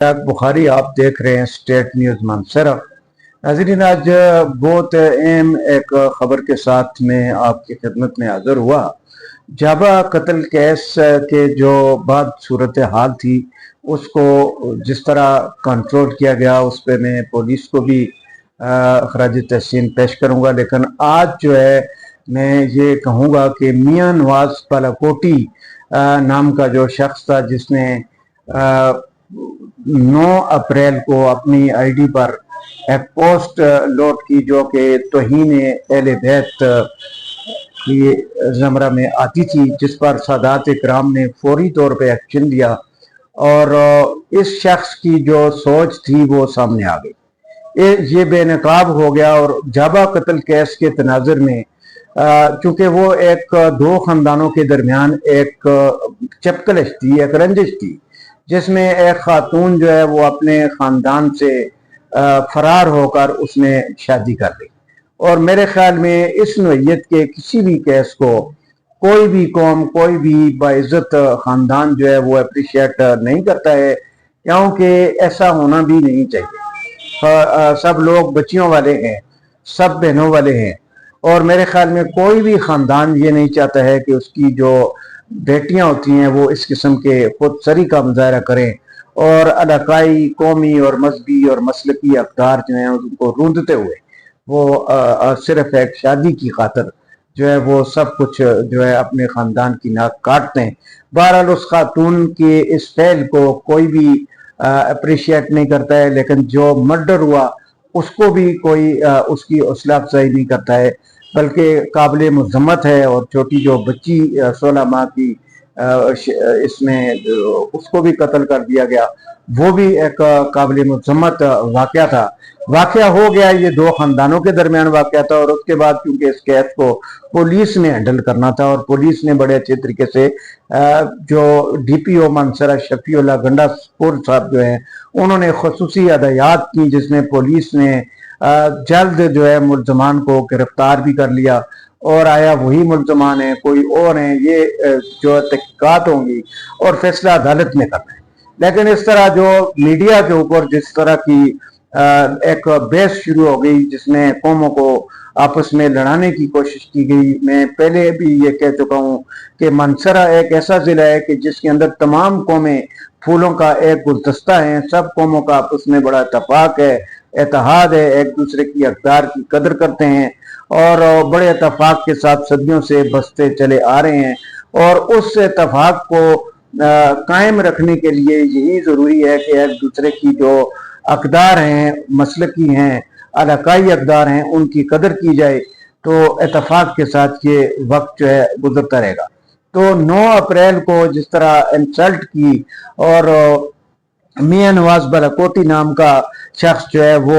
बुखारी आप देख रहे हैं स्टेट न्यूज़ मानसरा। नाज़रीन, आज बहुत अहम एक खबर के साथ में आपकी खिदमत में हाजिर हुआ। जाबा कत्ल केस के जो बाद सूरत हाल थी उसको जिस तरह कंट्रोल किया गया, उस पर मैं पुलिस को भी खराज तहसीन पेश करूँगा। लेकिन आज जो है मैं ये कहूँगा कि मियाँ नवाज बालाकोटी नाम का जो शख्स था, जिसने 9 अप्रैल को अपनी आईडी पर एक पोस्ट लोड की जो कि तौहीन अहले बैत की ज़मरा में आती थी, जिस पर सादात इकराम ने फौरी तौर पे एक्शन लिया और इस शख्स की जो सोच थी वो सामने आ गई। ये बेनकाब हो गया और जाबा कत्ल केस के तनाजुर में चूंकि वो एक दो खानदानों के दरमियान एक चपकलिश थी, एक रंजिश थी, जिसमें एक खातून जो है वो अपने खानदान से फरार होकर उसने शादी कर ली। और मेरे ख्याल में इस नौइयत के किसी भी केस को कोई भी कौम, कोई भी बाइज्जत खानदान जो है वो अप्रिशिएट नहीं करता है, क्योंकि ऐसा होना भी नहीं चाहिए। सब लोग बच्चियों वाले हैं, सब बहनों वाले हैं, और मेरे ख्याल में कोई भी खानदान ये नहीं चाहता है कि उसकी जो बेटियां होती हैं वो इस किस्म के खुदसरी का मुजाहरा करें और इलाकाई, कौमी और मजहबी और मसलकी अक़दार जो हैं उनको रूंधते हुए वो सिर्फ एक शादी की खातिर जो है वो सब कुछ जो है अपने ख़ानदान की नाक काटते हैं। बहरहाल उस खातून की इस फैल को कोई भी अप्रिशिएट नहीं करता है, लेकिन जो मर्डर हुआ उसको भी कोई उसकी हौसला अफजाई नहीं करता है, बल्कि काबिल मज़म्मत है। और छोटी जो बच्ची 16 माह की इसमें उसको भी कत्ल कर दिया गया, वो भी एक काबिल मज़म्मत वाक़या था। वाक़या हो गया, ये दो खानदानों के दरमियान वाक़या था, और उसके बाद क्योंकि इस केस को पुलिस ने हैंडल करना था और पुलिस ने बड़े अच्छे तरीके से जो DPO मानसरा शफीउल्लाह गंडापुर साहब जो हैं उन्होंने खुसूसी हदायत की, जिसमें पुलिस ने जल्द जो है मुल्ज़मान को गिरफ्तार भी कर लिया। और आया वही मुल्ज़मान है, कोई और हैं, ये जो तहक़ीक़ात होंगी और फैसला अदालत में करना है। लेकिन इस तरह जो मीडिया के ऊपर जिस तरह की एक बहस शुरू हो गई, जिसमें कौमों को आपस में लड़ाने की कोशिश की गई। मैं पहले भी ये कह चुका हूँ कि मानसरा एक ऐसा ज़िला है कि जिसके अंदर तमाम कौमें फूलों का एक गुलदस्ता है, सब कौमों का आपस में बड़ा इत्तेफाक है, इत्तेहाद है, एक दूसरे की अक़दार की कदर करते हैं और बड़े इत्तेफाक के साथ सदियों से बसते चले आ रहे हैं। और उस इत्तेफाक को कायम रखने के लिए यही ज़रूरी है कि एक दूसरे की जो अक़दार हैं, मसलकी हैं, इलाकाई अक़दार हैं, उनकी कदर की जाए, तो इत्तेफाक के साथ ये वक्त जो है गुजरता रहेगा। तो 9 अप्रैल को जिस तरह इंसल्ट की और मियाँ नवाज बालाकोटी नाम का शख्स जो है वो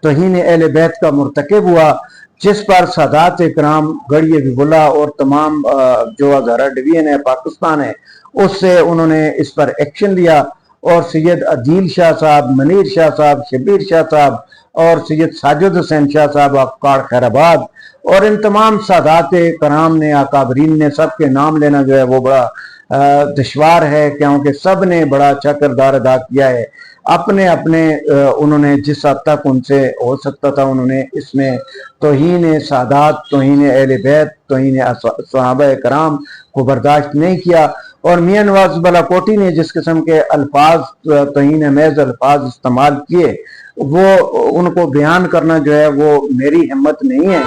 तौहीन अहले बैत का मुर्तकिब हुआ, जिस पर सादात इकराम, गढ़ी हबीबुल्लाह और तमाम जो हज़ारा डिवीज़न है पाकिस्तान है उससे उन्होंने इस पर एक्शन लिया। और सैयद अदील शाह साहब, मनीर शाह साहब, शबीर शाह साहब और सैयद साजिद हुसैन शाह साहब अफ्कार खैराबाद और इन तमाम सादात कराम ने, अकाबरीन ने, सब के नाम लेना जो है वो बड़ा दुश्वार है, क्योंकि सब ने बड़ा अच्छा किरदार अदा किया है। अपने अपने उन्होंने जिस हद तक उनसे हो सकता था उन्होंने इसमें तौहीन सादात, तौहीन अहले बैत, तौहीन सहाबा कराम को बर्दाश्त नहीं किया। और मियाँ नवाज बालाकोटी ने जिस किस्म के अल्फाज, तौहीन अमेज़ अल्फाज इस्तेमाल किए, वो उनको बयान करना जो है वो मेरी हिम्मत नहीं है।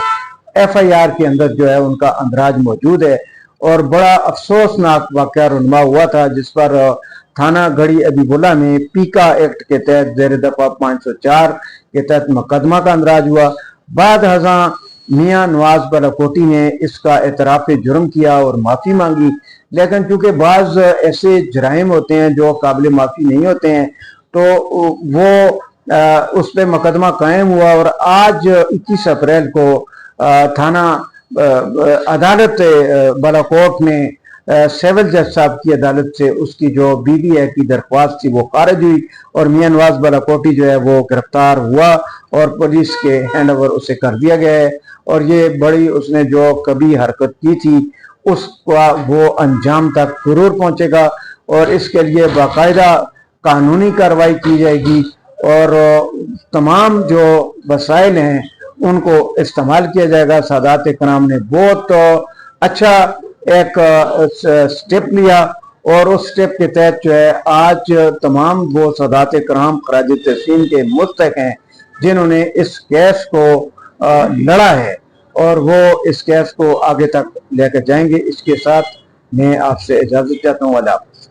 FIR के अंदर जो है उनका अंदराज मौजूद है और बड़ा अफसोसनाक वाक़या रुनमा हुआ था, जिस पर थाना गढ़ी हबीबुल्लाह में पीका एक्ट के तहत ज़ेर दफ़ा 504 के तहत मुकदमा का अंदराज हुआ। बाद हज़ा मियाँ नवाज बालाकोटी ने इसका एतराफ़ जुर्म किया और माफ़ी मांगी, लेकिन चूँकि बाज़ ऐसे जराइम होते हैं जो काबिल माफ़ी नहीं होते हैं, तो वो उस पर मुकदमा कायम हुआ। और आज 21 अप्रैल को थाना अदालत बालाकोट ने सिविल जज साहब की अदालत से उसकी जो BBI की दरख्वास्त थी वो खारिज हुई और मियाँ नवाज बालाकोटी जो है वो गिरफ्तार हुआ और पुलिस के हैंड ओवर उसे कर दिया गया है। और ये बड़ी उसने जो कभी हरकत की थी उसका वो अंजाम तक जरूर पहुंचेगा और इसके लिए बाकायदा कानूनी कार्रवाई की जाएगी और तमाम जो वसाइल हैं उनको इस्तेमाल किया जाएगा। सादात इकराम ने बहुत अच्छा एक स्टेप लिया और उस स्टेप के तहत जो है आज तमाम वो सादात इकराम खराज तहसीन के मुस्तहिक हैं जिन्होंने इस केस को लड़ा है और वो इस केस को आगे तक लेकर जाएंगे। इसके साथ मैं आपसे इजाज़त चाहता हूँ। अल्लाह हाफ़िज़।